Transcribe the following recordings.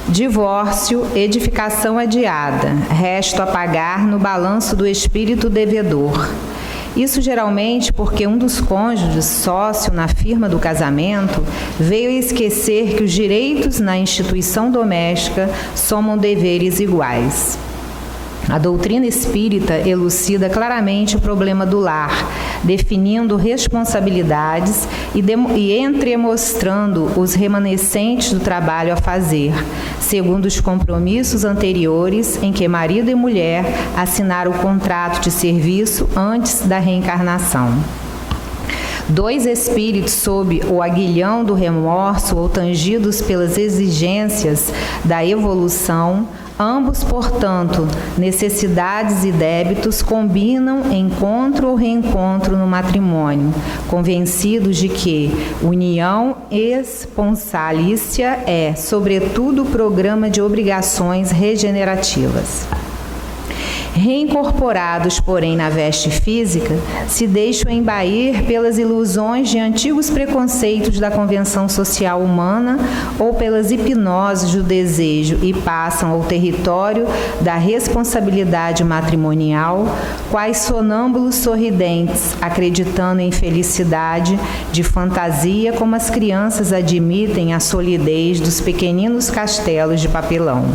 Divórcio, edificação adiada, resto a pagar no balanço do espírito devedor. Isso geralmente porque um dos cônjuges, sócio na firma do casamento, veio a esquecer que os direitos na instituição doméstica somam deveres iguais. A doutrina espírita elucida claramente o problema do lar, definindo responsabilidades e entremostrando os remanescentes do trabalho a fazer, segundo os compromissos anteriores em que marido e mulher assinaram o contrato de serviço antes da reencarnação. Dois espíritos sob o aguilhão do remorso ou tangidos pelas exigências da evolução, ambos, portanto, necessidades e débitos, combinam encontro ou reencontro no matrimônio, convencidos de que união esponsalícia é, sobretudo, programa de obrigações regenerativas. Reincorporados, porém, na veste física, se deixam embair pelas ilusões de antigos preconceitos da convenção social humana ou pelas hipnoses do desejo e passam ao território da responsabilidade matrimonial, quais sonâmbulos sorridentes, acreditando em felicidade de fantasia como as crianças admitem a solidez dos pequeninos castelos de papelão.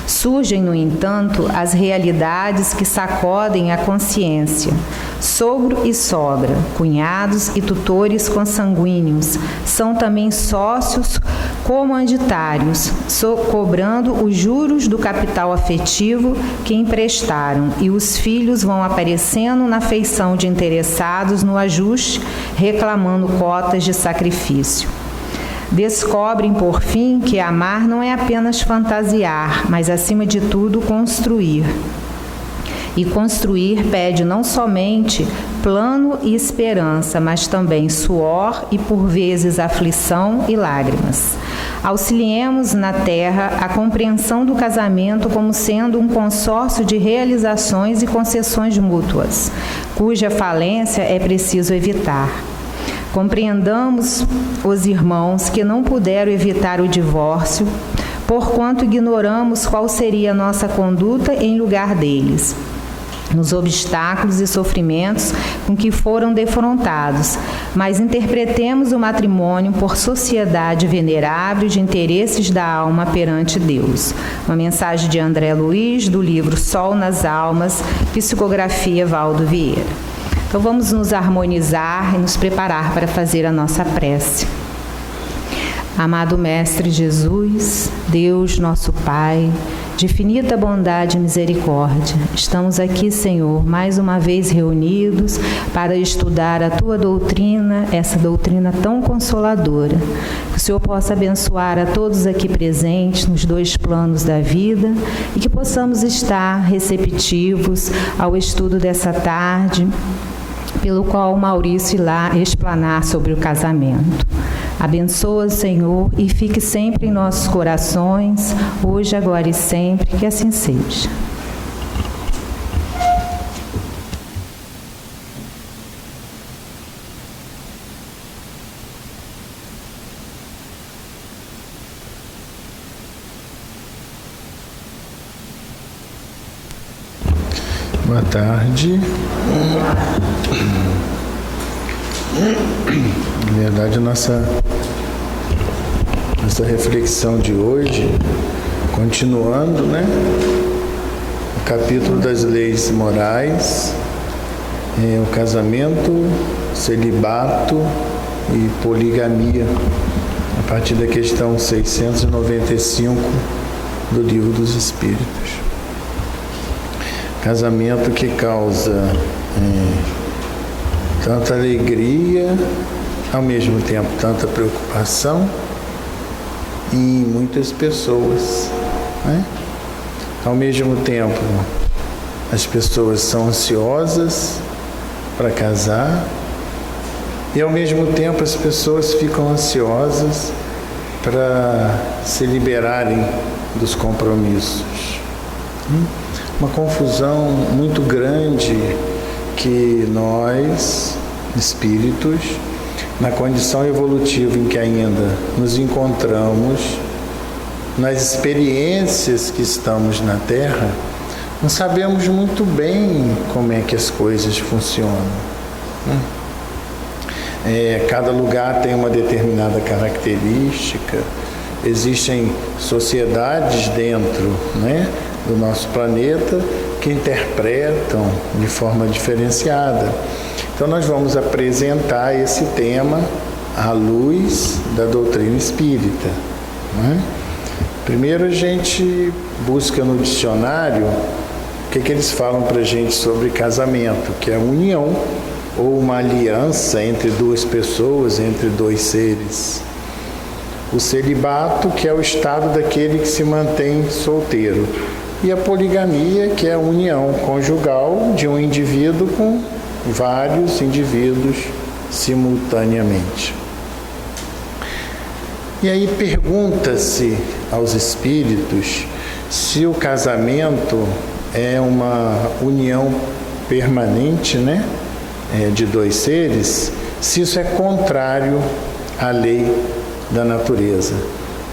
Surgem, no entanto, as realidades que sacodem a consciência. Sogro e sogra, cunhados e tutores consanguíneos, são também sócios comanditários, cobrando os juros do capital afetivo que emprestaram, e os filhos vão aparecendo na feição de interessados no ajuste, reclamando cotas de sacrifício. Descobrem, por fim, que amar não é apenas fantasiar, mas, acima de tudo, construir. E construir pede não somente plano e esperança, mas também suor e, por vezes, aflição e lágrimas. Auxiliemos na terra a compreensão do casamento como sendo um consórcio de realizações e concessões mútuas, cuja falência é preciso evitar. Compreendamos os irmãos que não puderam evitar o divórcio, porquanto ignoramos qual seria a nossa conduta em lugar deles, nos obstáculos e sofrimentos com que foram defrontados, mas interpretemos o matrimônio por sociedade venerável de interesses da alma perante Deus. Uma mensagem de André Luiz, do livro Sol nas Almas, psicografia Valdo Vieira. Então vamos nos harmonizar e nos preparar para fazer a nossa prece. Amado Mestre Jesus, Deus nosso Pai, de infinita bondade e misericórdia, estamos aqui, Senhor, mais uma vez reunidos para estudar a Tua doutrina, essa doutrina tão consoladora. Que o Senhor possa abençoar a todos aqui presentes nos dois planos da vida e que possamos estar receptivos ao estudo dessa tarde, pelo qual Maurício irá explanar sobre o casamento. Abençoa, Senhor, e fique sempre em nossos corações, hoje, agora e sempre, que assim seja. Boa tarde. Na verdade, nossa reflexão de hoje, continuando, o capítulo das leis morais, o casamento, celibato e poligamia, a partir da questão 695 do Livro dos Espíritos. Casamento que causa tanta alegria, ao mesmo tempo tanta preocupação em muitas pessoas, Ao mesmo tempo, as pessoas são ansiosas para casar e, ao mesmo tempo, as pessoas ficam ansiosas para se liberarem dos compromissos. Uma confusão muito grande que nós, espíritos, na condição evolutiva em que ainda nos encontramos, nas experiências que estamos na Terra, não sabemos muito bem como é que as coisas funcionam, né? Cada lugar tem uma determinada característica, existem sociedades dentro, né, do nosso planeta que interpretam de forma diferenciada. Então nós vamos apresentar esse tema à luz da doutrina espírita, né? Primeiro a gente busca no dicionário o que eles falam para a gente sobre casamento, que é a união ou uma aliança entre duas pessoas, entre dois seres. O celibato, que é o estado daquele que se mantém solteiro. E a poligamia, que é a união conjugal de um indivíduo com vários indivíduos simultaneamente. E aí pergunta-se aos espíritos se o casamento é uma união permanente, né, de dois seres, se isso é contrário à lei da natureza.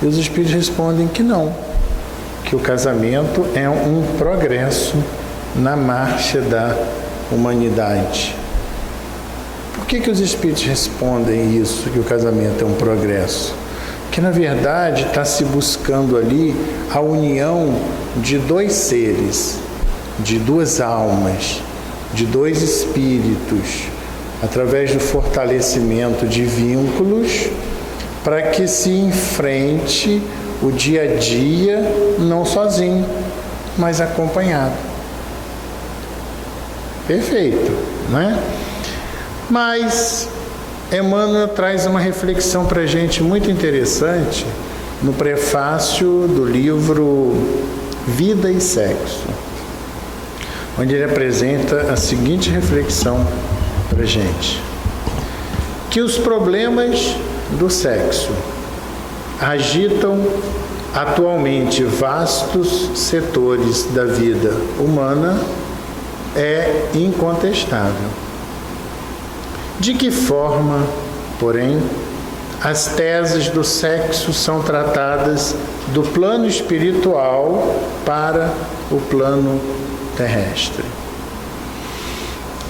E os espíritos respondem que não, que o casamento é um progresso na marcha da humanidade. Por que os espíritos respondem isso, que o casamento é um progresso? Que na verdade está se buscando ali a união de dois seres, de duas almas, de dois espíritos, através do fortalecimento de vínculos, para que se enfrente o dia a dia, não sozinho, mas acompanhado. Perfeito, não é? Mas Emmanuel traz uma reflexão para a gente muito interessante no prefácio do livro Vida e Sexo, onde ele apresenta a seguinte reflexão para a gente: que os problemas do sexo agitam atualmente vastos setores da vida humana é incontestável. De que forma, porém, as teses do sexo são tratadas do plano espiritual para o plano terrestre?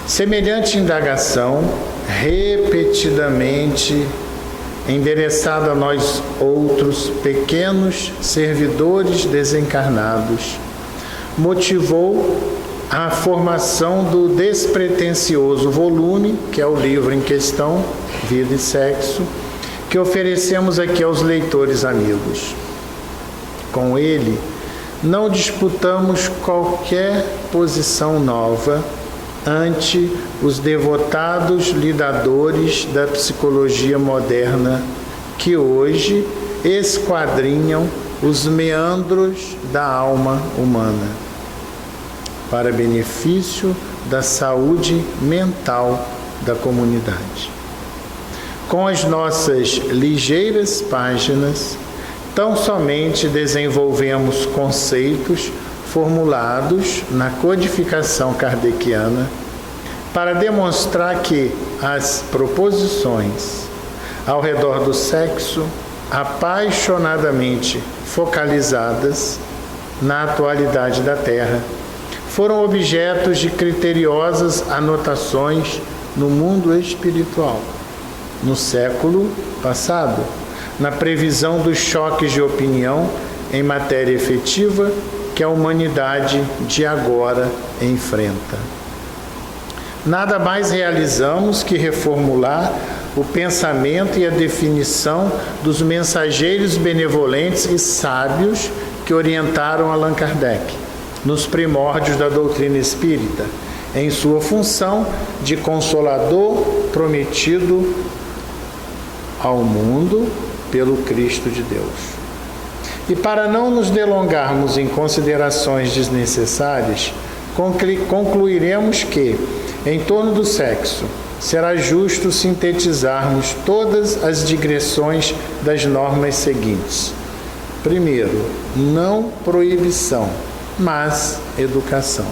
Semelhante indagação, repetidamente endereçada a nós outros pequenos servidores desencarnados, motivou a formação do despretensioso volume, que é o livro em questão, Vida e Sexo, que oferecemos aqui aos leitores amigos. Com ele, não disputamos qualquer posição nova ante os devotados lidadores da psicologia moderna que hoje esquadrinham os meandros da alma humana para benefício da saúde mental da comunidade. Com as nossas ligeiras páginas, tão somente desenvolvemos conceitos formulados na codificação kardeciana para demonstrar que as proposições ao redor do sexo, apaixonadamente focalizadas na atualidade da Terra, foram objetos de criteriosas anotações no mundo espiritual, no século passado, na previsão dos choques de opinião em matéria efetiva que a humanidade de agora enfrenta. Nada mais realizamos que reformular o pensamento e a definição dos mensageiros benevolentes e sábios que orientaram Allan Kardec nos primórdios da doutrina espírita, em sua função de consolador prometido ao mundo pelo Cristo de Deus. E para não nos delongarmos em considerações desnecessárias, concluiremos que, em torno do sexo, será justo sintetizarmos todas as digressões das normas seguintes. Primeiro, não proibição, mas educação.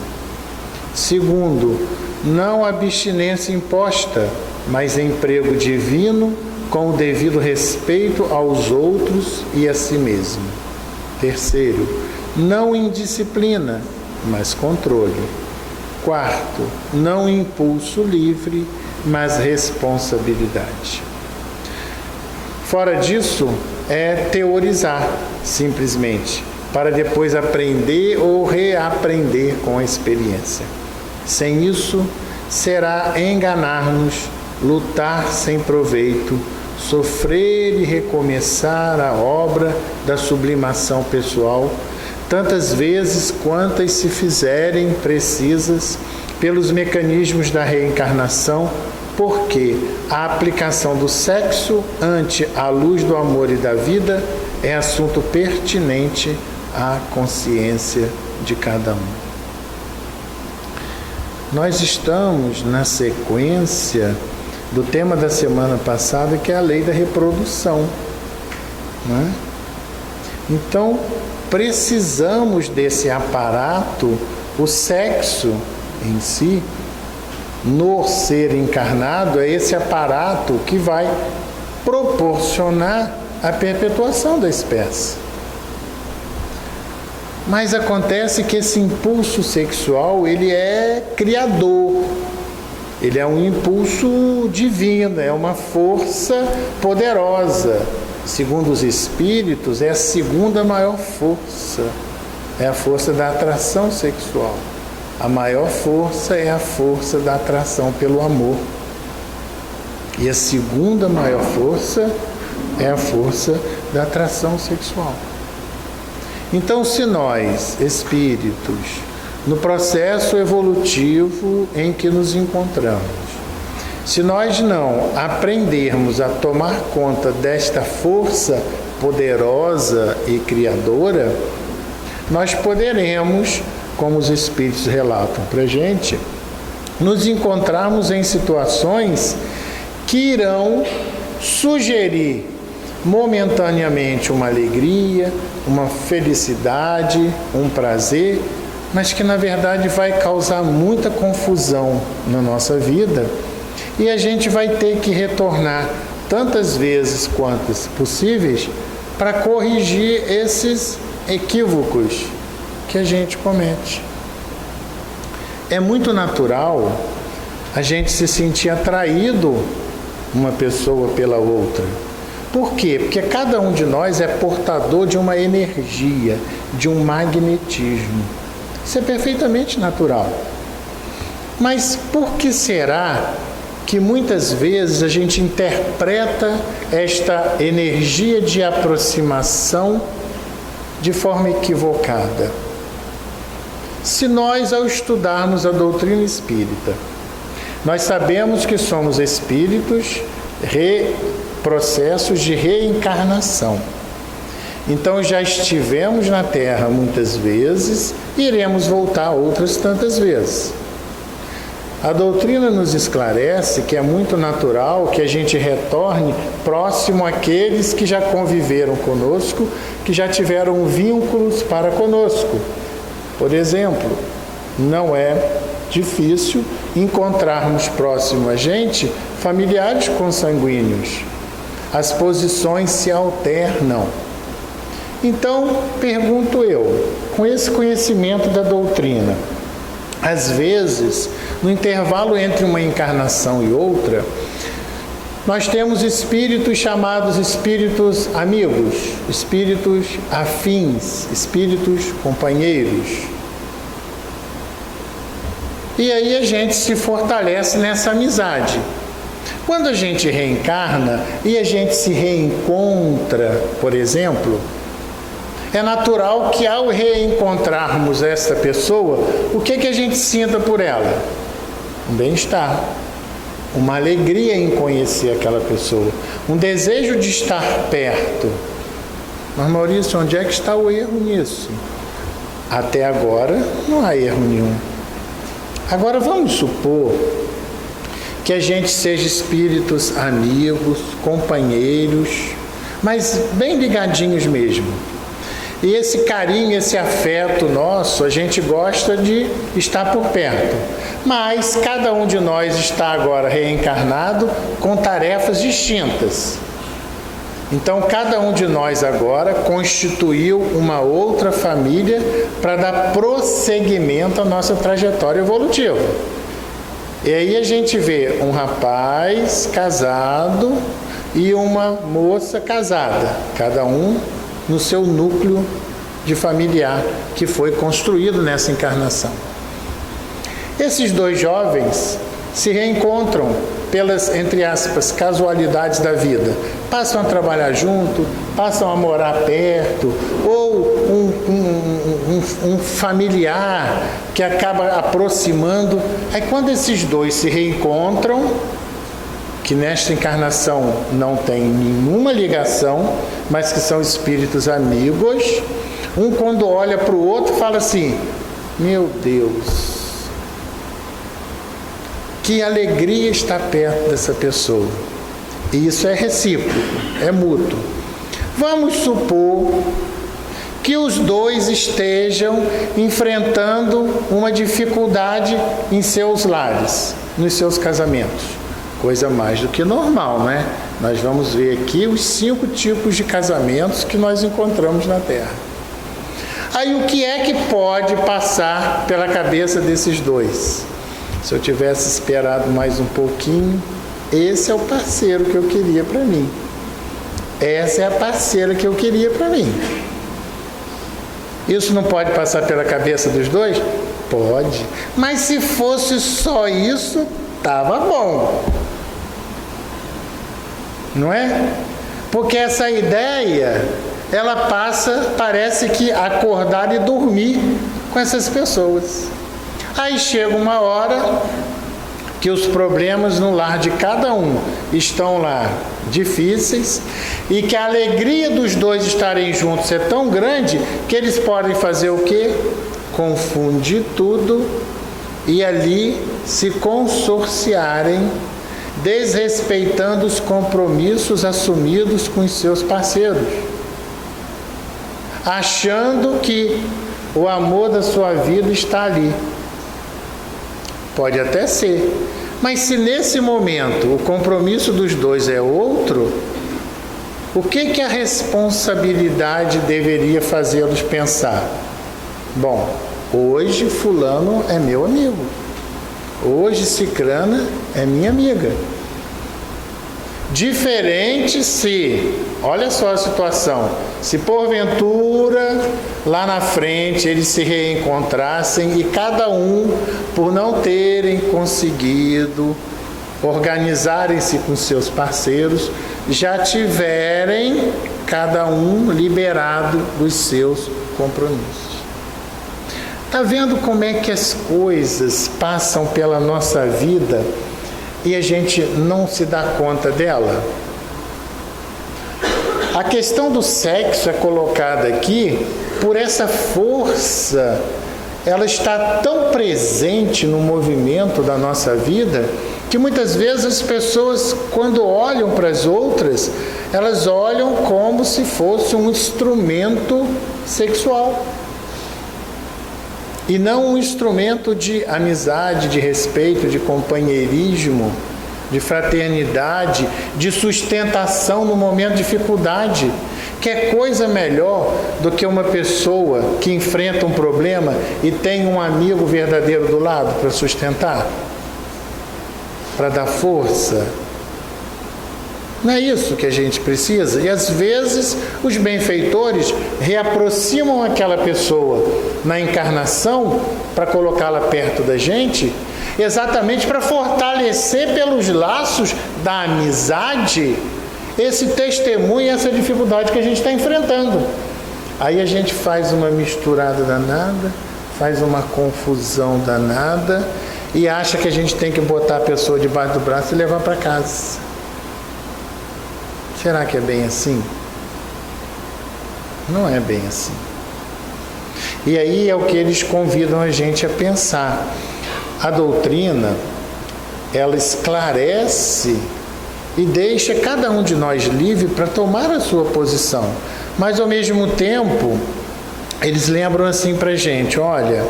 Segundo, não abstinência imposta, mas emprego divino com o devido respeito aos outros e a si mesmo. Terceiro, não indisciplina, mas controle. Quarto, não impulso livre, mas responsabilidade. Fora disso, é teorizar, simplesmente, para depois aprender ou reaprender com a experiência. Sem isso, será enganar-nos, lutar sem proveito, sofrer e recomeçar a obra da sublimação pessoal, tantas vezes quantas se fizerem precisas pelos mecanismos da reencarnação, porque a aplicação do sexo ante a luz do amor e da vida é assunto pertinente à consciência de cada um. Nós estamos na sequência do tema da semana passada, que é a lei da reprodução, né? Então, precisamos desse aparato, o sexo em si, no ser encarnado, é esse aparato que vai proporcionar a perpetuação da espécie. Mas acontece que esse impulso sexual, ele é criador, ele é um impulso divino, é uma força poderosa. Segundo os espíritos, é a segunda maior força, é a força da atração sexual. A maior força é a força da atração pelo amor. E a segunda maior força é a força da atração sexual. Então, se nós, espíritos, no processo evolutivo em que nos encontramos, se nós não aprendermos a tomar conta desta força poderosa e criadora, nós poderemos, como os espíritos relatam para a gente, nos encontrarmos em situações que irão sugerir momentaneamente uma alegria, uma felicidade, um prazer, mas que na verdade vai causar muita confusão na nossa vida, e a gente vai ter que retornar tantas vezes quantas possíveis para corrigir esses equívocos que a gente comete. É muito natural a gente se sentir atraído uma pessoa pela outra. Por quê? Porque cada um de nós é portador de uma energia, de um magnetismo. Isso é perfeitamente natural. Mas por que será que muitas vezes a gente interpreta esta energia de aproximação de forma equivocada? Se nós, ao estudarmos a doutrina espírita, nós sabemos que somos espíritos, processos de reencarnação. Então já estivemos na Terra muitas vezes e iremos voltar outras tantas vezes. A doutrina nos esclarece que é muito natural que a gente retorne próximo àqueles que já conviveram conosco, que já tiveram vínculos para conosco. Por exemplo, não é difícil encontrarmos próximo a gente familiares consanguíneos. As posições se alternam. Então, pergunto eu, com esse conhecimento da doutrina, às vezes, no intervalo entre uma encarnação e outra, nós temos espíritos chamados espíritos amigos, espíritos afins, espíritos companheiros. E aí a gente se fortalece nessa amizade. Quando a gente reencarna e a gente se reencontra, por exemplo, é natural que ao reencontrarmos essa pessoa, o que a gente sinta por ela? Um bem-estar, uma alegria em conhecer aquela pessoa, um desejo de estar perto. Mas Maurício, onde é que está o erro nisso? Até agora não há erro nenhum. Agora vamos supor que a gente seja espíritos amigos, companheiros, mas bem ligadinhos mesmo. E esse carinho, esse afeto nosso, a gente gosta de estar por perto. Mas cada um de nós está agora reencarnado com tarefas distintas. Então, cada um de nós agora constituiu uma outra família para dar prosseguimento à nossa trajetória evolutiva. E aí a gente vê um rapaz casado e uma moça casada, cada um no seu núcleo de familiar que foi construído nessa encarnação. Esses dois jovens se reencontram pelas, entre aspas, casualidades da vida. Passam a trabalhar junto, passam a morar perto, ou um familiar que acaba aproximando. Aí quando esses dois se reencontram, que nesta encarnação não tem nenhuma ligação, mas que são espíritos amigos, um quando olha para o outro fala assim: meu Deus, que alegria estar perto dessa pessoa. E isso é recíproco, é mútuo. Vamos supor que os dois estejam enfrentando uma dificuldade em seus lares, nos seus casamentos. Coisa mais do que normal, né? Nós vamos ver aqui os 5 tipos de casamentos que nós encontramos na Terra. Aí o que é que pode passar pela cabeça desses dois? Se eu tivesse esperado mais um pouquinho, esse é o parceiro que eu queria para mim. Essa é a parceira que eu queria para mim. Isso não pode passar pela cabeça dos dois? Pode. Mas se fosse só isso, estava bom. Não é? Porque essa ideia, ela parece que acordar e dormir com essas pessoas. Aí chega uma hora que os problemas no lar de cada um estão lá difíceis e que a alegria dos dois estarem juntos é tão grande que eles podem fazer o quê? Confundir tudo e ali se consorciarem, desrespeitando os compromissos assumidos com os seus parceiros, achando que o amor da sua vida está ali. Pode até ser, mas se nesse momento o compromisso dos dois é outro, o que a responsabilidade deveria fazê-los pensar? Bom, hoje fulano é meu amigo, hoje cicrana é minha amiga. Diferente se, olha só a situação, se porventura lá na frente eles se reencontrassem e cada um, por não terem conseguido organizarem-se com seus parceiros, já tiverem cada um liberado dos seus compromissos. Está vendo como é que as coisas passam pela nossa vida e a gente não se dá conta dela? A questão do sexo é colocada aqui por essa força, ela está tão presente no movimento da nossa vida, que muitas vezes as pessoas, quando olham para as outras, elas olham como se fosse um instrumento sexual. E não um instrumento de amizade, de respeito, de companheirismo, de fraternidade, de sustentação no momento de dificuldade. Que é coisa melhor do que uma pessoa que enfrenta um problema e tem um amigo verdadeiro do lado para sustentar, para dar força? Não é isso que a gente precisa? E às vezes os benfeitores reaproximam aquela pessoa na encarnação para colocá-la perto da gente, exatamente para fortalecer pelos laços da amizade esse testemunho e essa dificuldade que a gente está enfrentando. Aí a gente faz uma misturada danada, faz uma confusão danada e acha que a gente tem que botar a pessoa debaixo do braço e levar para casa. Será que é bem assim? Não é bem assim. E aí é o que eles convidam a gente a pensar. A doutrina, ela esclarece e deixa cada um de nós livre para tomar a sua posição. Mas, ao mesmo tempo, eles lembram assim para a gente: olha,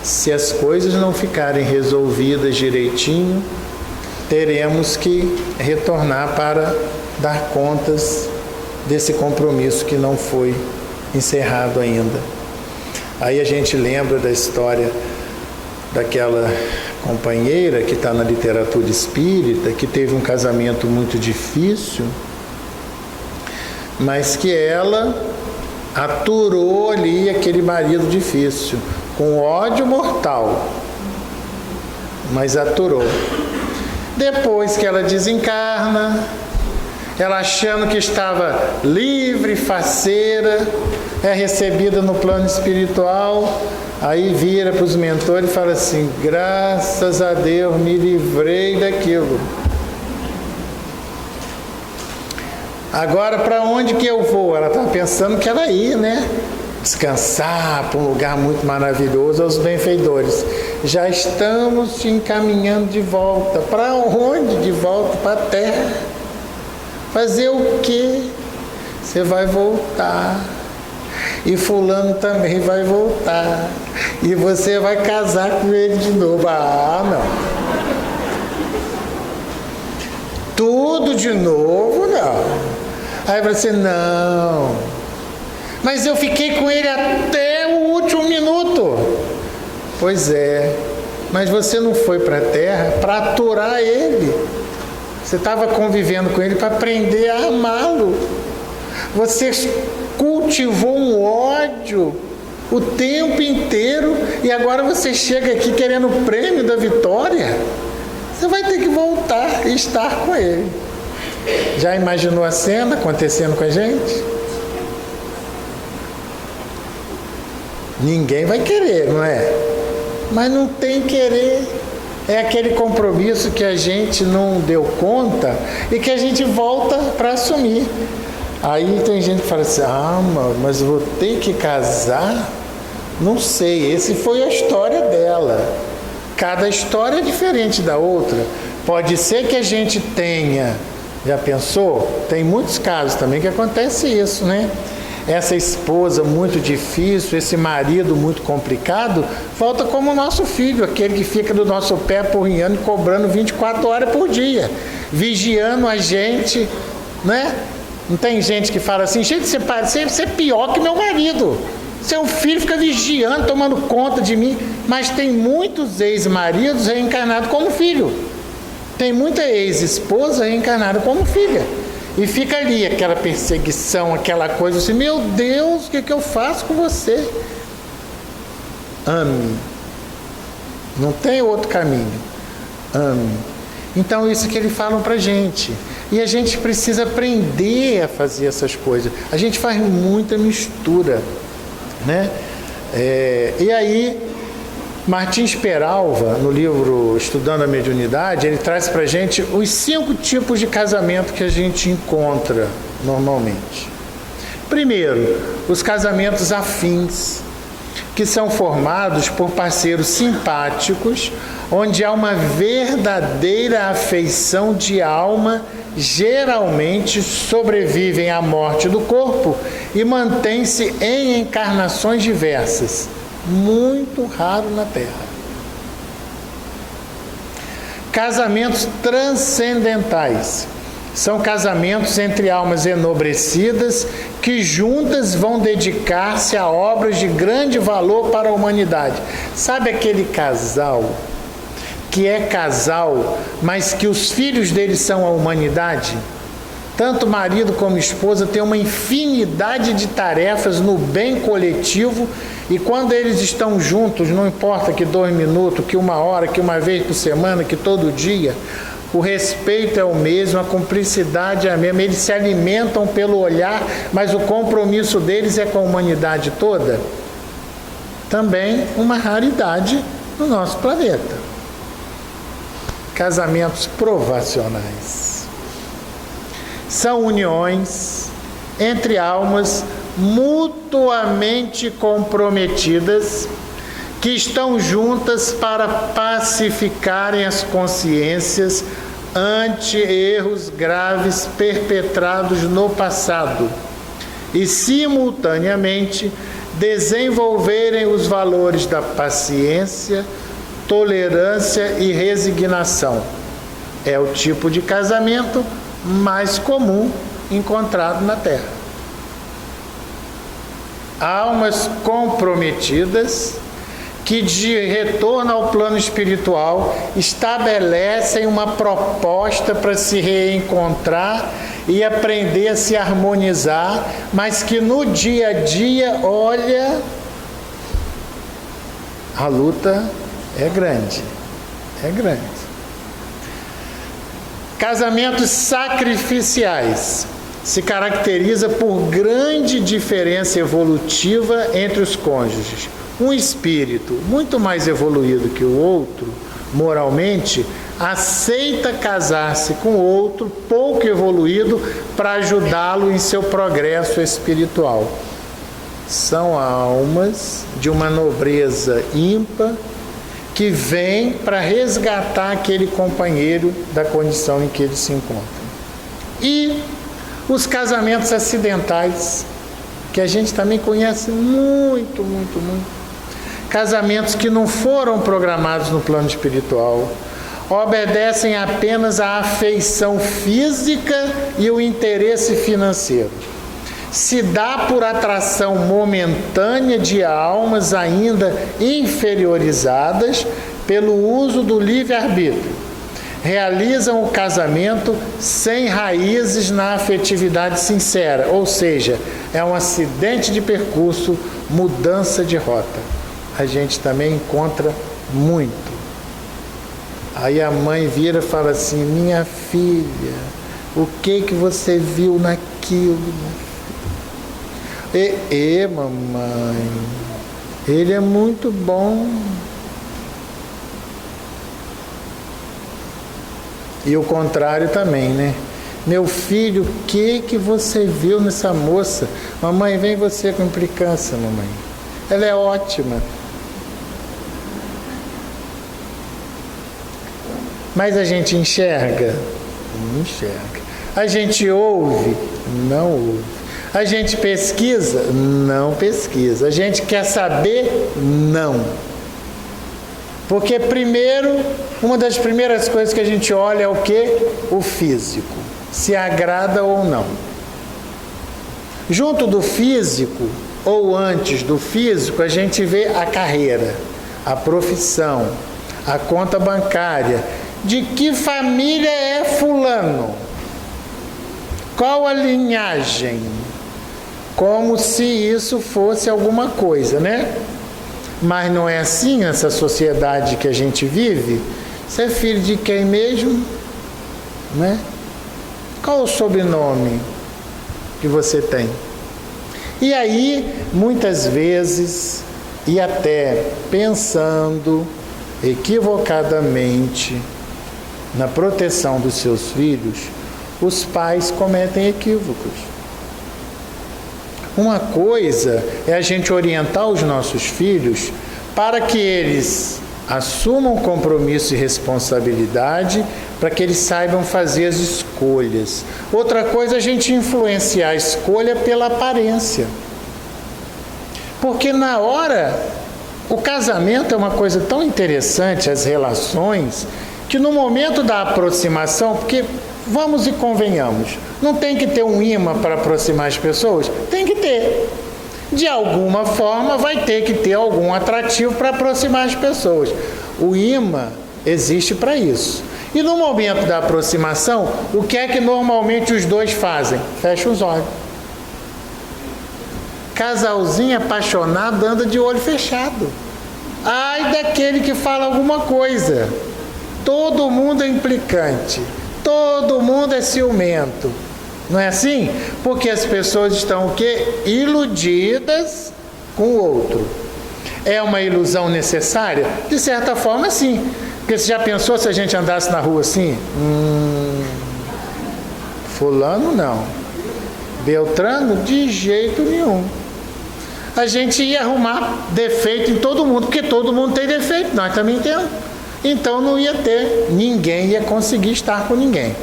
se as coisas não ficarem resolvidas direitinho, teremos que retornar para dar contas desse compromisso que não foi encerrado ainda. Aí a gente lembra da história daquela companheira que está na literatura espírita, que teve um casamento muito difícil, mas que ela aturou ali aquele marido difícil, com ódio mortal, mas aturou. Depois que ela desencarna, ela achando que estava livre, faceira, é recebida no plano espiritual, aí vira para os mentores e fala assim: graças a Deus me livrei daquilo. Agora para onde que eu vou? Ela estava pensando que ela ia, né? Descansar para um lugar muito maravilhoso aos benfeitores. Já estamos te encaminhando de volta. Para onde? De volta para a Terra. Fazer o quê? Você vai voltar. E fulano também vai voltar. E você vai casar com ele de novo. Ah, não. Tudo de novo, não. Aí você, não. Mas eu fiquei com ele até o último minuto. Pois é. Mas você não foi para a Terra para aturar ele. Você estava convivendo com ele para aprender a amá-lo. Você cultivou um ódio o tempo inteiro e agora você chega aqui querendo o prêmio da vitória. Você vai ter que voltar e estar com ele. Já imaginou a cena acontecendo com a gente? Ninguém vai querer, não é? Mas não tem querer. É aquele compromisso que a gente não deu conta e que a gente volta para assumir. Aí tem gente que fala assim: ah, mas eu vou ter que casar? Não sei, essa foi a história dela. Cada história é diferente da outra. Pode ser que a gente tenha, já pensou? Tem muitos casos também que acontece isso, né? Essa esposa muito difícil, esse marido muito complicado, volta como o nosso filho, aquele que fica do nosso pé apurrinhando e cobrando 24 horas por dia, vigiando a gente, né? Não tem gente que fala assim: gente, você é pior que meu marido. Seu filho fica vigiando, tomando conta de mim. Mas tem muitos ex-maridos reencarnados como filho. Tem muita ex-esposa reencarnada como filha. E fica ali aquela perseguição, aquela coisa assim: meu Deus, o que eu faço com você? Ame. Não tem outro caminho. Ame. Então isso que eles falam pra gente. E a gente precisa aprender a fazer essas coisas. A gente faz muita mistura, né? E aí, Martins Peralva, no livro Estudando a Mediunidade, ele traz pra gente os 5 tipos de casamento que a gente encontra normalmente. Primeiro, os casamentos afins, que são formados por parceiros simpáticos, onde há uma verdadeira afeição de alma, geralmente sobrevivem à morte do corpo e mantêm-se em encarnações diversas, muito raro na Terra. Casamentos transcendentais são casamentos entre almas enobrecidas que juntas vão dedicar-se a obras de grande valor para a humanidade. Sabe aquele casal que é casal, mas que os filhos deles são a humanidade? Tanto marido como esposa têm uma infinidade de tarefas no bem coletivo, e quando eles estão juntos, não importa que 2 minutos, que 1 hora, que uma vez por semana, que todo dia, o respeito é o mesmo, a cumplicidade é a mesma, eles se alimentam pelo olhar, mas o compromisso deles é com a humanidade toda. Também uma raridade no nosso planeta. Casamentos provacionais são uniões entre almas mutuamente comprometidas que estão juntas para pacificarem as consciências ante erros graves perpetrados no passado e, simultaneamente, desenvolverem os valores da paciência, tolerância e resignação. É o tipo de casamento mais comum encontrado na Terra. almas comprometidas que, de retorno ao plano espiritual, estabelecem uma proposta para se reencontrar e aprender a se harmonizar, mas que no dia a dia, olha, a luta é grande, é grande. Casamentos sacrificiais se caracteriza por grande diferença evolutiva entre os cônjuges. Um espírito muito mais evoluído que o outro, moralmente, aceita casar-se com outro pouco evoluído para ajudá-lo em seu progresso espiritual. São almas de uma nobreza ímpar que vêm para resgatar aquele companheiro da condição em que ele se encontra. E os casamentos acidentais, que a gente também conhece muito. Casamentos que não foram programados no plano espiritual, obedecem apenas à afeição física e o interesse financeiro. Se dá por atração momentânea de almas ainda inferiorizadas pelo uso do livre-arbítrio. Realizam o casamento sem raízes na afetividade sincera, ou seja, é um acidente de percurso, mudança de rota. A gente também encontra muito. Aí a mãe vira e fala assim: minha filha, o que você viu naquilo? Mamãe, ele é muito bom. E o contrário também, né? Meu filho, o que você viu nessa moça? Mamãe, vem você com implicância, mamãe. Ela é ótima. Mas a gente enxerga? Não enxerga. A gente ouve? Não ouve. A gente pesquisa? Não pesquisa. A gente quer saber? Não. Porque primeiro, uma das primeiras coisas que a gente olha é o quê? O físico. Se agrada ou não. Junto do físico, ou antes do físico, a gente vê a carreira, a profissão, a conta bancária. De que família é fulano? Qual a linhagem? Como se isso fosse alguma coisa, né? Mas não é assim nessa sociedade que a gente vive. Você é filho de quem mesmo? Né? Qual o sobrenome que você tem? E aí, muitas vezes, e até pensando equivocadamente na proteção dos seus filhos, os pais cometem equívocos. Uma coisa é a gente orientar os nossos filhos para que eles assumam compromisso e responsabilidade, para que eles saibam fazer as escolhas. Outra coisa é a gente influenciar a escolha pela aparência. Porque na hora, o casamento é uma coisa tão interessante, as relações, que no momento da aproximação, porque vamos e convenhamos, não tem que ter um imã para aproximar as pessoas? Tem que ter. De alguma forma vai ter que ter algum atrativo para aproximar as pessoas. O imã existe para isso. E no momento da aproximação, o que é que normalmente os dois fazem? Fecha os olhos. Casalzinho apaixonado anda de olho fechado. Ai daquele que fala alguma coisa. Todo mundo é implicante. Todo mundo é ciumento. Não é assim? Porque as pessoas estão o quê? Iludidas com o outro. É uma ilusão necessária? De certa forma, sim. Porque você já pensou se a gente andasse na rua assim? Fulano não. Beltrano, de jeito nenhum. A gente ia arrumar defeito em todo mundo, porque todo mundo tem defeito, nós também temos. Então não ia ter, ninguém ia conseguir estar com ninguém.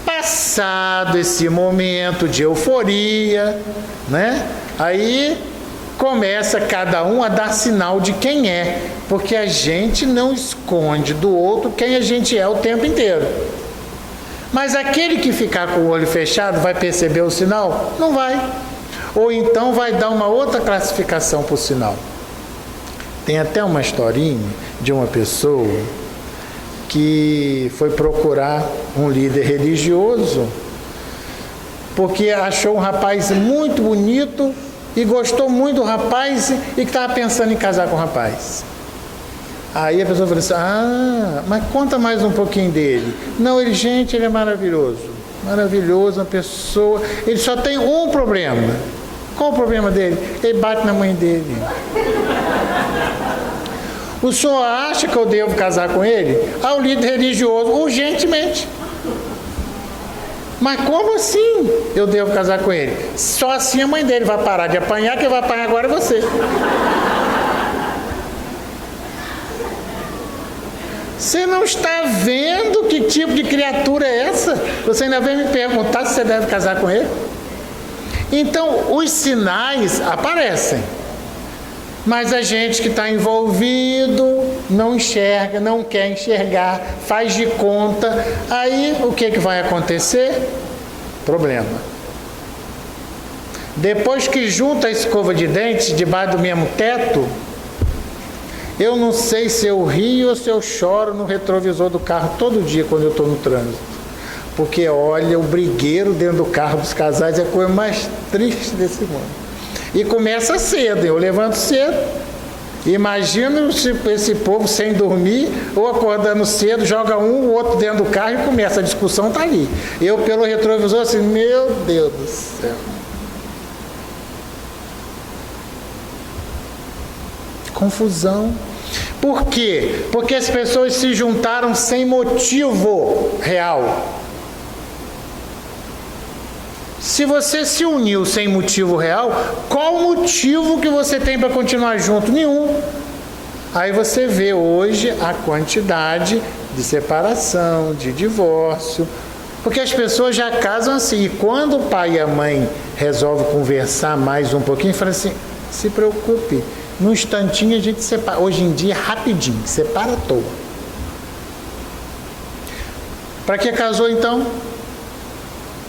Passado esse momento de euforia, né? Aí começa cada um a dar sinal de quem é, porque a gente não esconde do outro quem a gente é o tempo inteiro. Mas aquele que ficar com o olho fechado vai perceber o sinal? Não vai. ou então vai dar uma outra classificação por sinal. Tem até uma historinha de uma pessoa que foi procurar um líder religioso porque achou um rapaz muito bonito e gostou muito do rapaz e que estava pensando em casar com o rapaz. Aí a pessoa falou assim, mas conta mais um pouquinho dele. Não, ele é maravilhoso. Maravilhoso, uma pessoa. Ele só tem um problema. Qual o problema dele? Ele bate na mãe dele. O senhor acha que eu devo casar com ele? O líder religioso, urgentemente. Mas como assim eu devo casar com ele? Só assim a mãe dele vai parar de apanhar, quem vai apanhar agora é você. Você não está vendo que tipo de criatura é essa? Você ainda vem me perguntar se você deve casar com ele? Então, os sinais aparecem. Mas a gente que está envolvido não enxerga, não quer enxergar, faz de conta. Aí, o que vai acontecer? Problema. Depois que junta a escova de dente debaixo do mesmo teto, eu não sei se eu rio ou se eu choro no retrovisor do carro todo dia quando eu estou no trânsito. Porque, olha, o brigueiro dentro do carro dos casais é a coisa mais triste desse mundo. E começa cedo, eu levanto cedo. Imagina esse povo sem dormir, ou acordando cedo, joga um, o outro dentro do carro e começa, a discussão está ali. Eu pelo retrovisor assim, meu Deus do céu. Confusão. Por quê? Porque as pessoas se juntaram sem motivo real. Se você se uniu sem motivo real, qual o motivo que você tem para continuar junto? Nenhum. Aí você vê hoje a quantidade de separação, de divórcio, porque as pessoas já casam assim. E quando o pai e a mãe resolvem conversar mais um pouquinho, falam assim, se preocupe, num instantinho a gente separa. Hoje em dia, rapidinho, separa à toa. Para que casou então?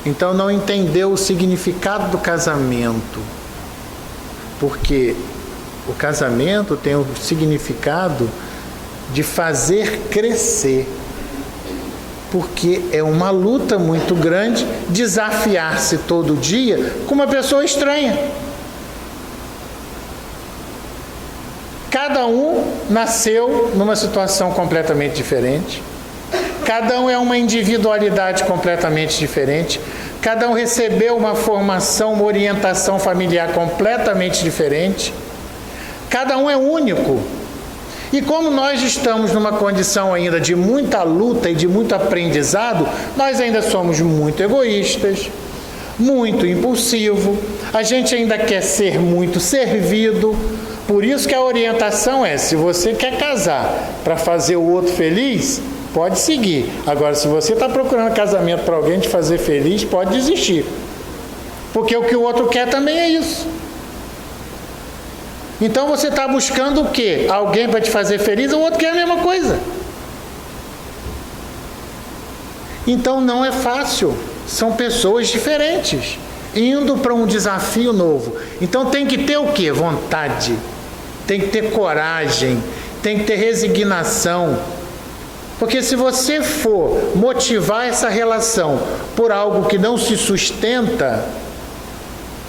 Então não entendeu o significado do casamento, porque o casamento tem o significado de fazer crescer, porque é uma luta muito grande desafiar-se todo dia com uma pessoa estranha. Cada um nasceu numa situação completamente diferente. Cada um é uma individualidade completamente diferente. Cada um recebeu uma formação, uma orientação familiar completamente diferente. Cada um é único. E como nós estamos numa condição ainda de muita luta e de muito aprendizado, nós ainda somos muito egoístas, muito impulsivo, a gente ainda quer ser muito servido. Por isso que a orientação é, se você quer casar para fazer o outro feliz, pode seguir. Agora, se você está procurando casamento para alguém te fazer feliz, pode desistir. Porque o que o outro quer também é isso. Então você está buscando o quê? Alguém para te fazer feliz, o outro quer a mesma coisa. Então não é fácil. São pessoas diferentes, indo para um desafio novo. Então tem que ter o quê? Vontade. Tem que ter coragem. Tem que ter resignação. Porque se você for motivar essa relação por algo que não se sustenta,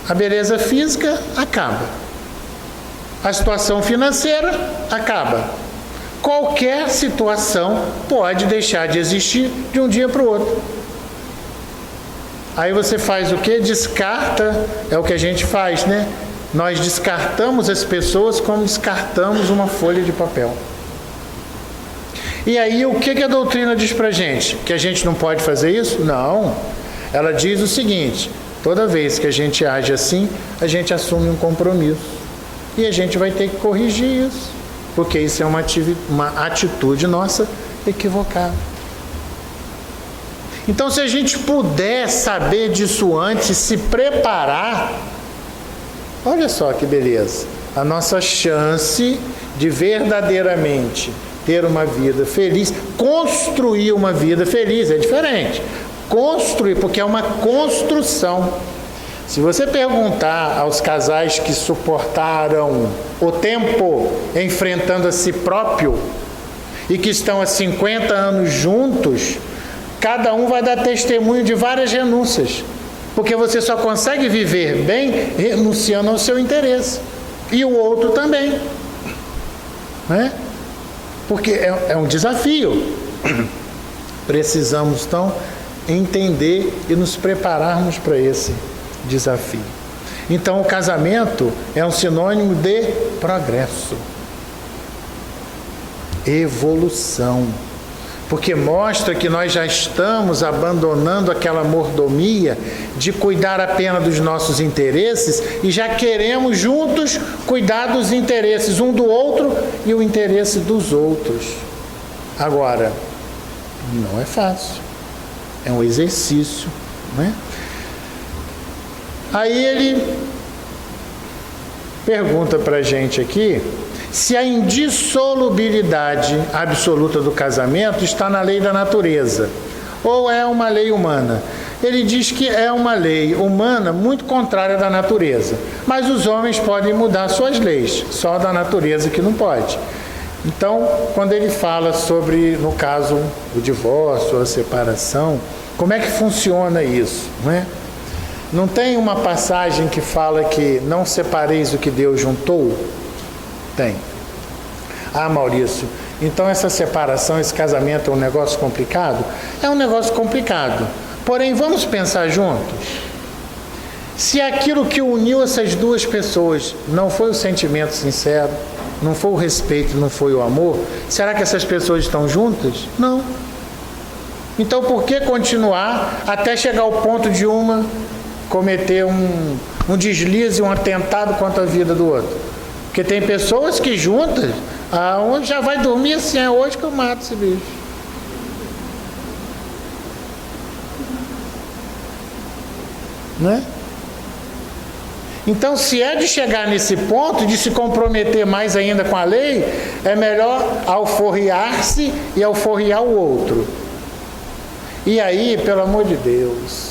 a beleza física acaba. A situação financeira acaba. Qualquer situação pode deixar de existir de um dia para o outro. Aí você faz o quê? Descarta, é o que a gente faz, né? Nós descartamos as pessoas como descartamos uma folha de papel. E aí, o que a doutrina diz pra gente? Que a gente não pode fazer isso? Não. Ela diz o seguinte, toda vez que a gente age assim, a gente assume um compromisso. E a gente vai ter que corrigir isso. Porque isso é uma atitude nossa equivocada. Então, se a gente puder saber disso antes, se preparar, olha só que beleza. A nossa chance de verdadeiramente ter uma vida feliz, construir uma vida feliz, é diferente. Construir, porque é uma construção. Se você perguntar aos casais que suportaram o tempo enfrentando a si próprio e que estão há 50 anos juntos, cada um vai dar testemunho de várias renúncias, porque você só consegue viver bem renunciando ao seu interesse, e o outro também, né? Porque é um desafio. Precisamos então entender e nos prepararmos para esse desafio. Então o casamento é um sinônimo de progresso, evolução, porque mostra que nós já estamos abandonando aquela mordomia de cuidar apenas dos nossos interesses e já queremos juntos cuidar dos interesses um do outro e o interesse dos outros. Agora, não é fácil, é um exercício, né? Aí ele pergunta para a gente aqui se a indissolubilidade absoluta do casamento está na lei da natureza ou é uma lei humana. Ele diz que é uma lei humana muito contrária da natureza, mas os homens podem mudar suas leis, só da natureza que não pode. Então, quando ele fala sobre, no caso, o divórcio, a separação, como é que funciona isso, né? Não tem uma passagem que fala que não separeis o que Deus juntou? Tem. Ah, Maurício, então essa separação, esse casamento é um negócio complicado? É um negócio complicado. Porém, vamos pensar juntos. Se aquilo que uniu essas duas pessoas não foi o sentimento sincero, não foi o respeito, não foi o amor, será que essas pessoas estão juntas? Não. Então, por que continuar até chegar ao ponto de uma cometer um deslize, um atentado contra a vida do outro? Porque tem pessoas que juntas, onde já vai dormir assim, é hoje que eu mato esse bicho. Né? Então, se é de chegar nesse ponto, de se comprometer mais ainda com a lei, é melhor alforriar-se e alforriar o outro. E aí, pelo amor de Deus,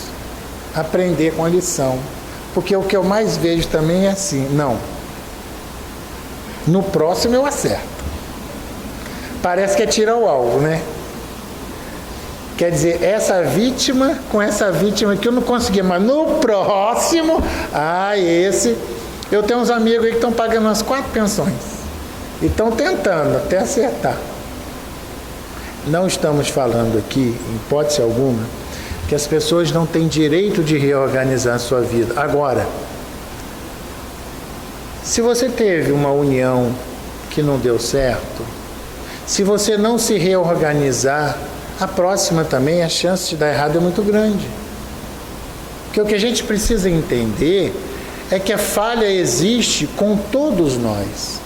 aprender com a lição. Porque o que eu mais vejo também é assim, não. No próximo eu acerto. Parece que é tirar o alvo, né? Quer dizer, essa vítima com essa vítima que eu não consegui, mas no próximo, esse... Eu tenho uns amigos aí que estão pagando umas 4 pensões. E estão tentando até acertar. Não estamos falando aqui, em hipótese alguma, que as pessoas não têm direito de reorganizar a sua vida. Agora, se você teve uma união que não deu certo, se você não se reorganizar, a próxima também, a chance de dar errado é muito grande. Porque o que a gente precisa entender é que a falha existe com todos nós.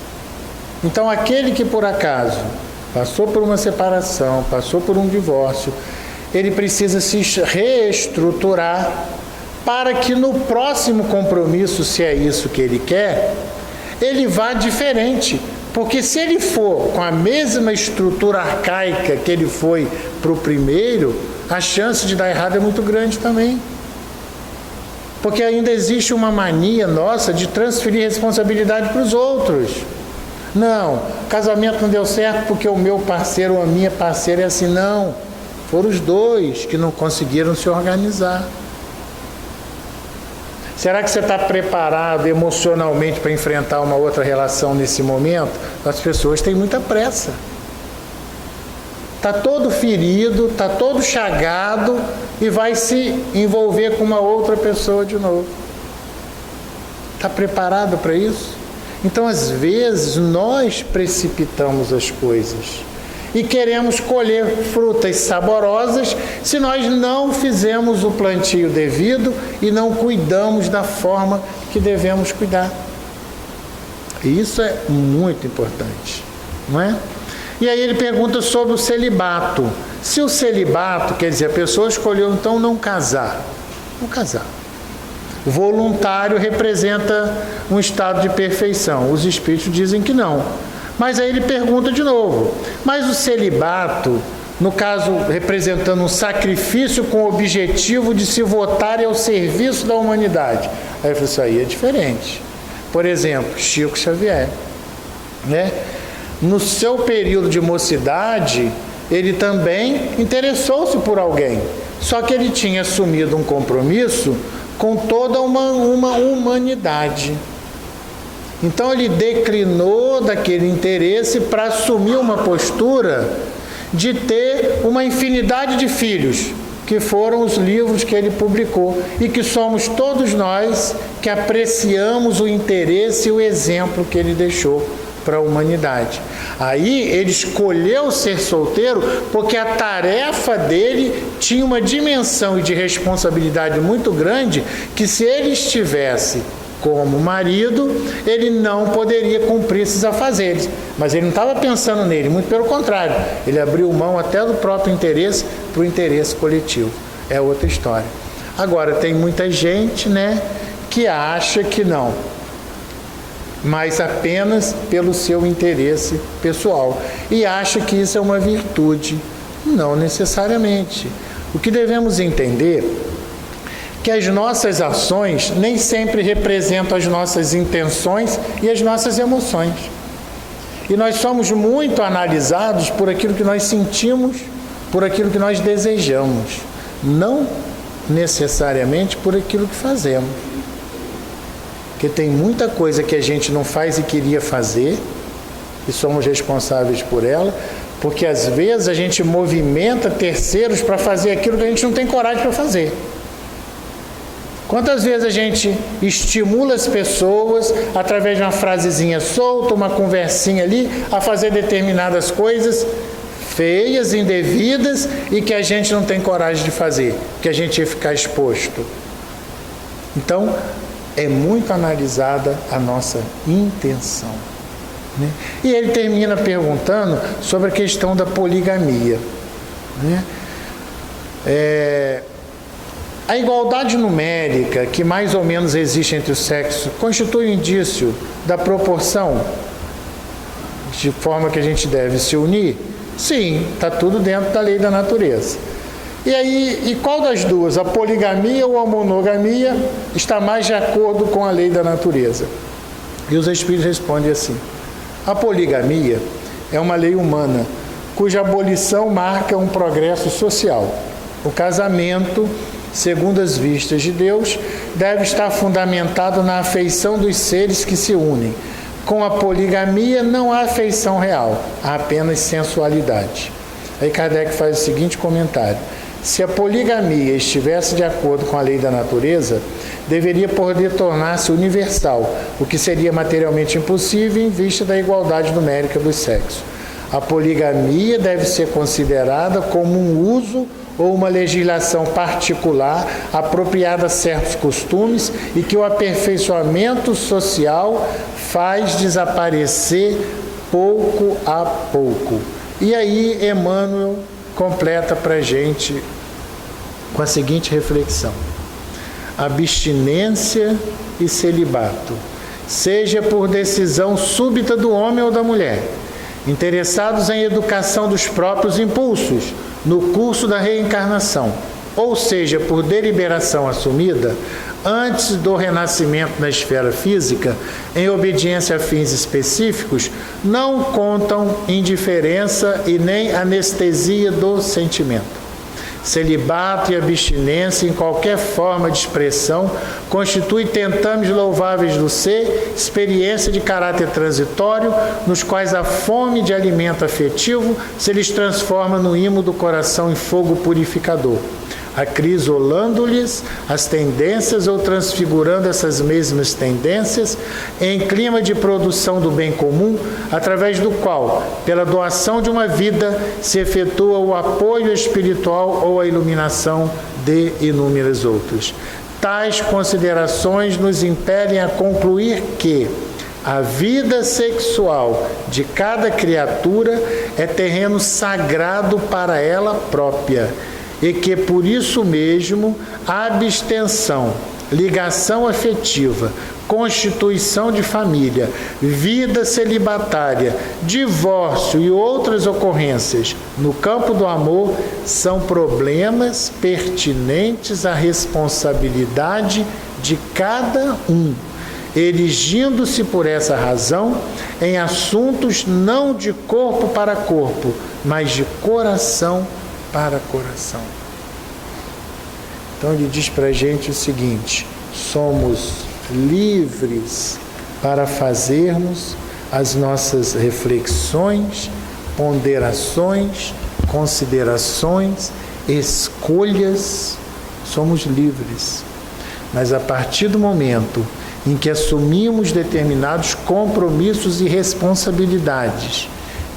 Então, aquele que por acaso passou por uma separação, passou por um divórcio, ele precisa se reestruturar para que no próximo compromisso, se é isso que ele quer, ele vá diferente. Porque se ele for com a mesma estrutura arcaica que ele foi para o primeiro, a chance de dar errado é muito grande também. Porque ainda existe uma mania nossa de transferir responsabilidade para os outros. Não, o casamento não deu certo porque o meu parceiro ou a minha parceira é assim. Não, foram os dois que não conseguiram se organizar. Será que você está preparado emocionalmente para enfrentar uma outra relação nesse momento? As pessoas têm muita pressa. Está todo ferido, está todo chagado e vai se envolver com uma outra pessoa de novo. Está preparado para isso? Então, às vezes, nós precipitamos as coisas e queremos colher frutas saborosas se nós não fizemos o plantio devido e não cuidamos da forma que devemos cuidar. E isso é muito importante, não é? E aí ele pergunta sobre o celibato. Se o celibato, quer dizer, a pessoa escolheu então não casar. Não casar. O voluntário representa um estado de perfeição. Os espíritos dizem que não. Mas aí ele pergunta de novo, mas o celibato no caso, representando um sacrifício com o objetivo de se votar ao serviço da humanidade. Aí eu falei, isso aí é diferente. Por exemplo, Chico Xavier, né? No seu período de mocidade, ele também interessou-se por alguém, só que ele tinha assumido um compromisso com toda uma humanidade. Então ele declinou daquele interesse para assumir uma postura de ter uma infinidade de filhos, que foram os livros que ele publicou, e que somos todos nós que apreciamos o interesse e o exemplo que ele deixou para a humanidade. Aí ele escolheu ser solteiro porque a tarefa dele tinha uma dimensão e de responsabilidade muito grande, que se ele estivesse como marido, ele não poderia cumprir esses afazeres. Mas ele não estava pensando nele, muito pelo contrário, ele abriu mão até do próprio interesse para o interesse coletivo. É outra história. Agora, tem muita gente, né, que acha que não, mas apenas pelo seu interesse pessoal, e acha que isso é uma virtude. Não necessariamente. O que devemos entender que as nossas ações nem sempre representam as nossas intenções e as nossas emoções. E nós somos muito analisados por aquilo que nós sentimos, por aquilo que nós desejamos, não necessariamente por aquilo que fazemos. Porque tem muita coisa que a gente não faz e queria fazer, e somos responsáveis por ela, porque às vezes a gente movimenta terceiros para fazer aquilo que a gente não tem coragem para fazer. Quantas vezes a gente estimula as pessoas, através de uma frasezinha solta, uma conversinha ali, a fazer determinadas coisas feias, indevidas, e que a gente não tem coragem de fazer, que a gente ia ficar exposto. Então, é muito analisada a nossa intenção, né? E ele termina perguntando sobre a questão da poligamia, né? A igualdade numérica que mais ou menos existe entre os sexos constitui um indício da proporção de forma que a gente deve se unir? Sim, está tudo dentro da lei da natureza. E aí, e qual das duas, a poligamia ou a monogamia, está mais de acordo com a lei da natureza? E os Espíritos respondem assim: a poligamia é uma lei humana, cuja abolição marca um progresso social. O casamento, segundo as vistas de Deus, deve estar fundamentado na afeição dos seres que se unem. Com a poligamia não há afeição real, há apenas sensualidade. Aí Kardec faz o seguinte comentário: se a poligamia estivesse de acordo com a lei da natureza, deveria poder tornar-se universal, o que seria materialmente impossível em vista da igualdade numérica dos sexos. A poligamia deve ser considerada como um uso ou uma legislação particular apropriada a certos costumes e que o aperfeiçoamento social faz desaparecer pouco a pouco. E aí Emmanuel completa para a gente com a seguinte reflexão: abstinência e celibato, seja por decisão súbita do homem ou da mulher, interessados em educação dos próprios impulsos no curso da reencarnação, ou seja, por deliberação assumida antes do renascimento na esfera física, em obediência a fins específicos, não contam indiferença e nem anestesia do sentimento. Celibato e abstinência em qualquer forma de expressão constitui tentames louváveis do ser, experiência de caráter transitório, nos quais a fome de alimento afetivo se lhes transforma no imo do coração em fogo purificador, acrisolando-lhes as tendências ou transfigurando essas mesmas tendências em clima de produção do bem comum, através do qual, pela doação de uma vida, se efetua o apoio espiritual ou a iluminação de inúmeras outras. Tais considerações nos impelem a concluir que a vida sexual de cada criatura é terreno sagrado para ela própria, e que, por isso mesmo, a abstenção, ligação afetiva, constituição de família, vida celibatária, divórcio e outras ocorrências no campo do amor são problemas pertinentes à responsabilidade de cada um, erigindo-se por essa razão em assuntos não de corpo para corpo, mas de coração para coração. Então ele diz para a gente o seguinte: somos livres para fazermos as nossas reflexões, ponderações, considerações, escolhas, somos livres. Mas a partir do momento em que assumimos determinados compromissos e responsabilidades,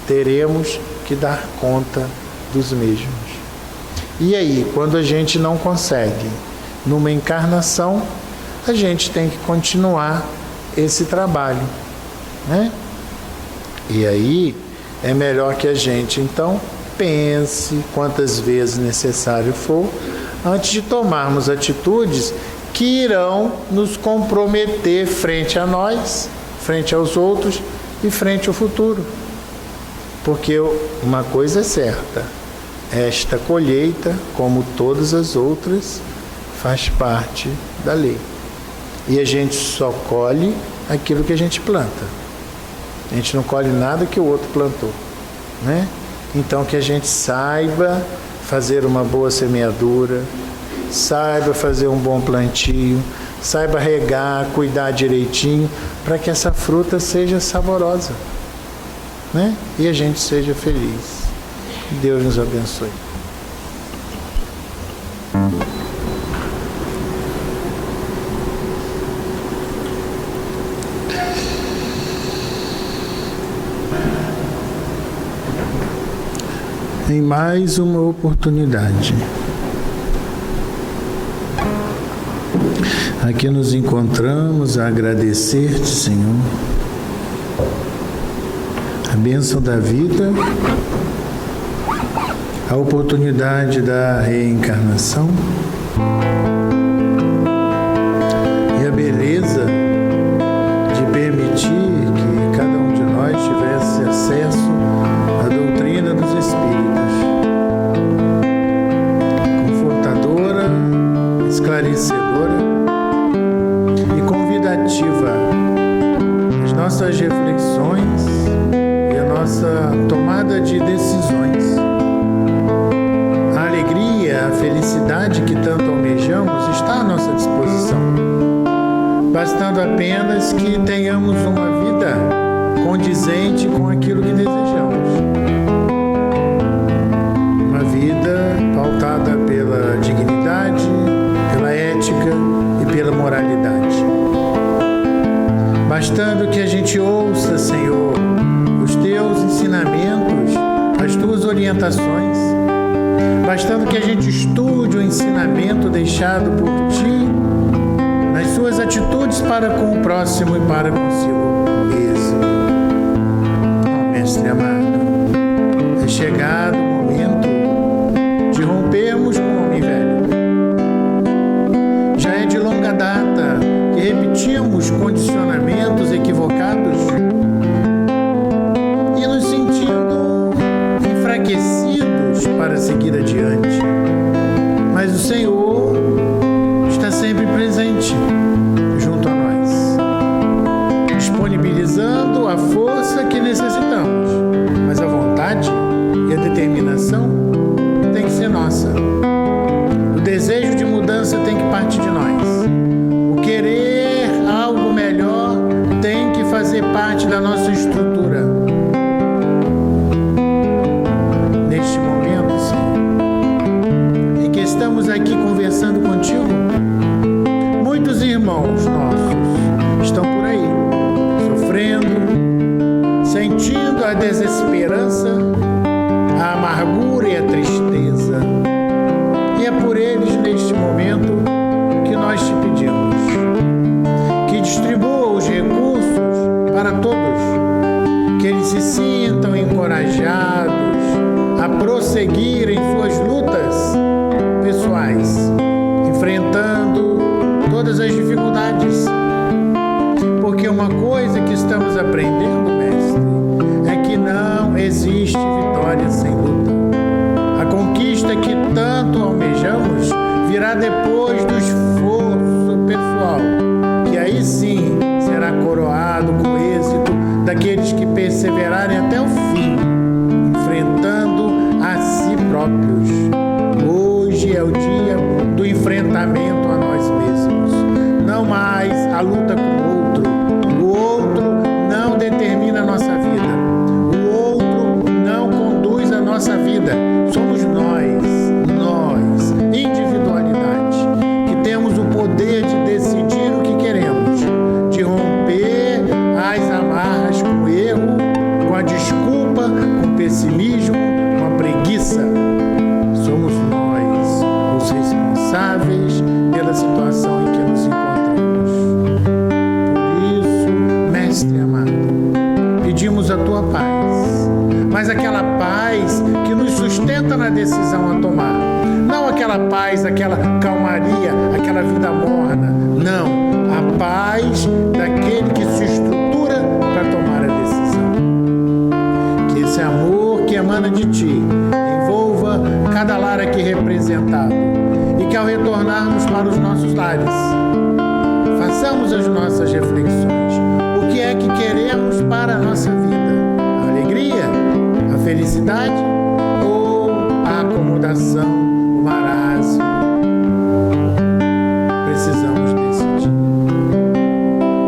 teremos que dar conta dos mesmos. E aí, quando a gente não consegue, numa encarnação, a gente tem que continuar esse trabalho, né? E aí, é melhor que a gente, então, pense quantas vezes necessário for, antes de tomarmos atitudes que irão nos comprometer frente a nós, frente aos outros e frente ao futuro. Porque uma coisa é certa, esta colheita, como todas as outras, faz parte da lei. E a gente só colhe aquilo que a gente planta. A gente não colhe nada que o outro plantou, né? Então que a gente saiba fazer uma boa semeadura, saiba fazer um bom plantio, saiba regar, cuidar direitinho, para que essa fruta seja saborosa, né? E a gente seja feliz. Deus nos abençoe. Em mais uma oportunidade, aqui nos encontramos a agradecer-te, Senhor, a bênção da vida, a oportunidade da reencarnação e a beleza de permitir que cada um de nós tivesse acesso à doutrina dos Espíritos, confortadora, esclarecedora e convidativa às nossas reflexões e à nossa tomada de decisões. A alegria, a felicidade que tanto almejamos está à nossa disposição, bastando apenas que tenhamos uma vida condizente com aquilo que desejamos. Uma vida pautada pela dignidade, pela ética e pela moralidade. Bastando que a gente ouça, Senhor, os teus ensinamentos, as tuas orientações, bastando que a gente estude o ensinamento deixado por ti nas suas atitudes para com o próximo e para consigo mesmo. Ó Mestre amado, é chegado o momento de rompermos com o homem velho. Já é de longa data que repetimos condicionamentos equivocados e nos sentindo enfraquecidos para seguir adiante. Mas o Senhor está sempre presente junto a nós, disponibilizando a força que necessitamos, mas a vontade e a determinação tem que ser nossa. O desejo de mudança tem que partir de nós. O querer algo melhor tem que fazer parte da nossa estrutura. Neste momento, Senhor, em que estamos aqui conversando contigo, muitos irmãos nossos estão por aí, sofrendo, sentindo a desesperança, a amargura e a tristeza. E é por eles, neste momento, que nós te pedimos que distribua os recursos para todos, que eles se sintam encorajados a prosseguir em suas lutas pessoais, enfrentando todas as dificuldades, Porque uma coisa que estamos aprendendo, mestre, é que não existe vitória sem luta. A conquista que tanto almejamos virá depois do esforço pessoal, que aí sim será coroado com êxito daqueles que perseverarem até o fim, enfrentando a si próprios. Hoje é o dia do enfrentamento a nós mesmos, não mais a luta com o outro. O outro não determina a nossa vida, o outro não conduz a nossa vida. Somos nós, individualidade, que temos o poder de decidir o que queremos, de romper as amarras com o erro, com a desculpa, com o pessimismo, com a preguiça. Somos nós os responsáveis pela situação em que nos encontramos. Por isso, mestre amado, pedimos a tua paz, mas aquela paz que nos sustenta na decisão a tomar. Não aquela paz, aquela calmaria, aquela vida morna. Não, a paz daquele que se estrutura para tomar a decisão. Que esse amor que emana de ti envolva cada lar aqui representado e que ao retornarmos para os nossos lares, façamos as nossas reflexões. O que é que queremos para a nossa vida? A alegria? A felicidade? Ou a acomodação, o marasmo? Precisamos decidir.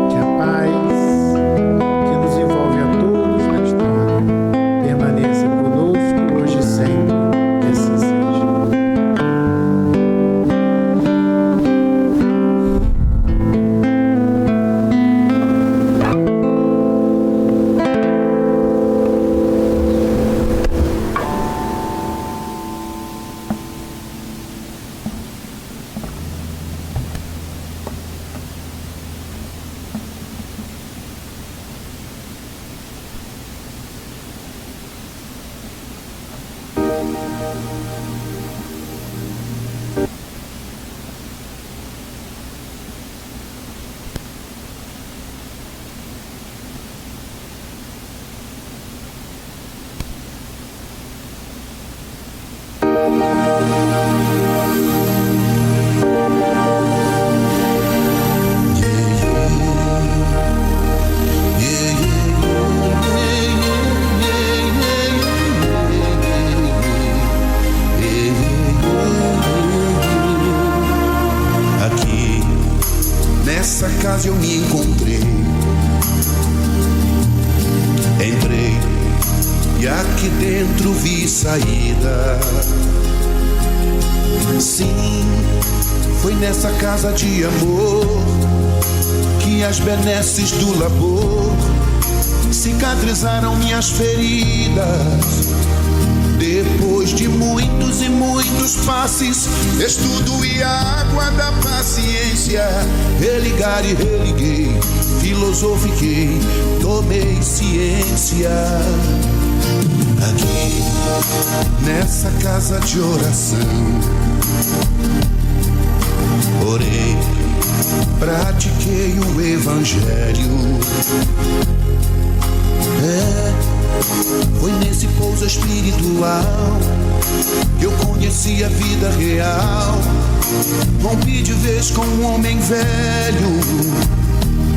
Que a paz que nos envolve a todos nesta hora permaneça conosco hoje e sempre, que assim seja. Aqui, nessa casa eu me encontrei. Entrei e aqui dentro vi saída. Sim, foi nessa casa de amor que as benesses do labor cicatrizaram minhas feridas. Depois de muitos e muitos passes, estudo e água da paciência, religar e religuei, filosofiquei, tomei ciência. Aqui, nessa casa de oração, orei, pratiquei o evangelho. Foi nesse pouso espiritual que eu conheci a vida real. Rompi de vez com um homem velho.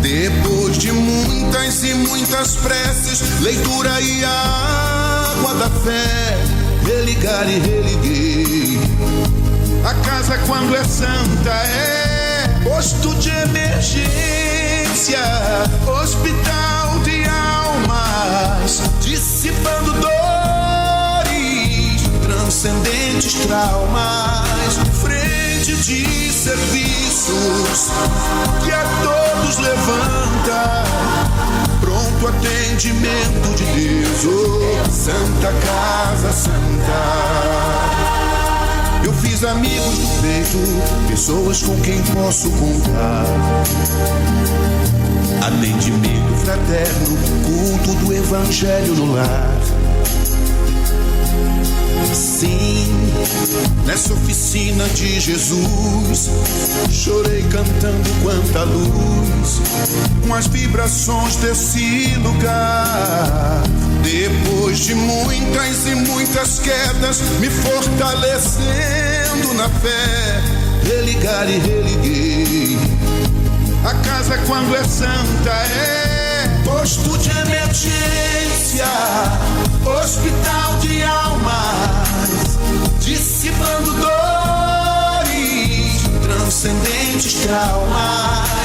Depois de muitas e muitas preces, leitura e água da fé, religar e religuei. A casa quando é santa é posto de emergência, hospital de almas, dissipando dores, transcendentes traumas, frente de serviços que a todos levanta, pronto atendimento de Deus, oh, Santa Casa Santa. Eu fiz amigos do peito, pessoas com quem posso contar. Atendimento fraterno, culto do evangelho no lar. Sim, nessa oficina de Jesus, chorei cantando quanta luz, com as vibrações desse lugar. Depois de muitas e muitas quedas, me fortalecendo na fé, religar e religuei. A casa quando é santa é posto de emergência, hospital de almas, dissipando dores, transcendentes traumas.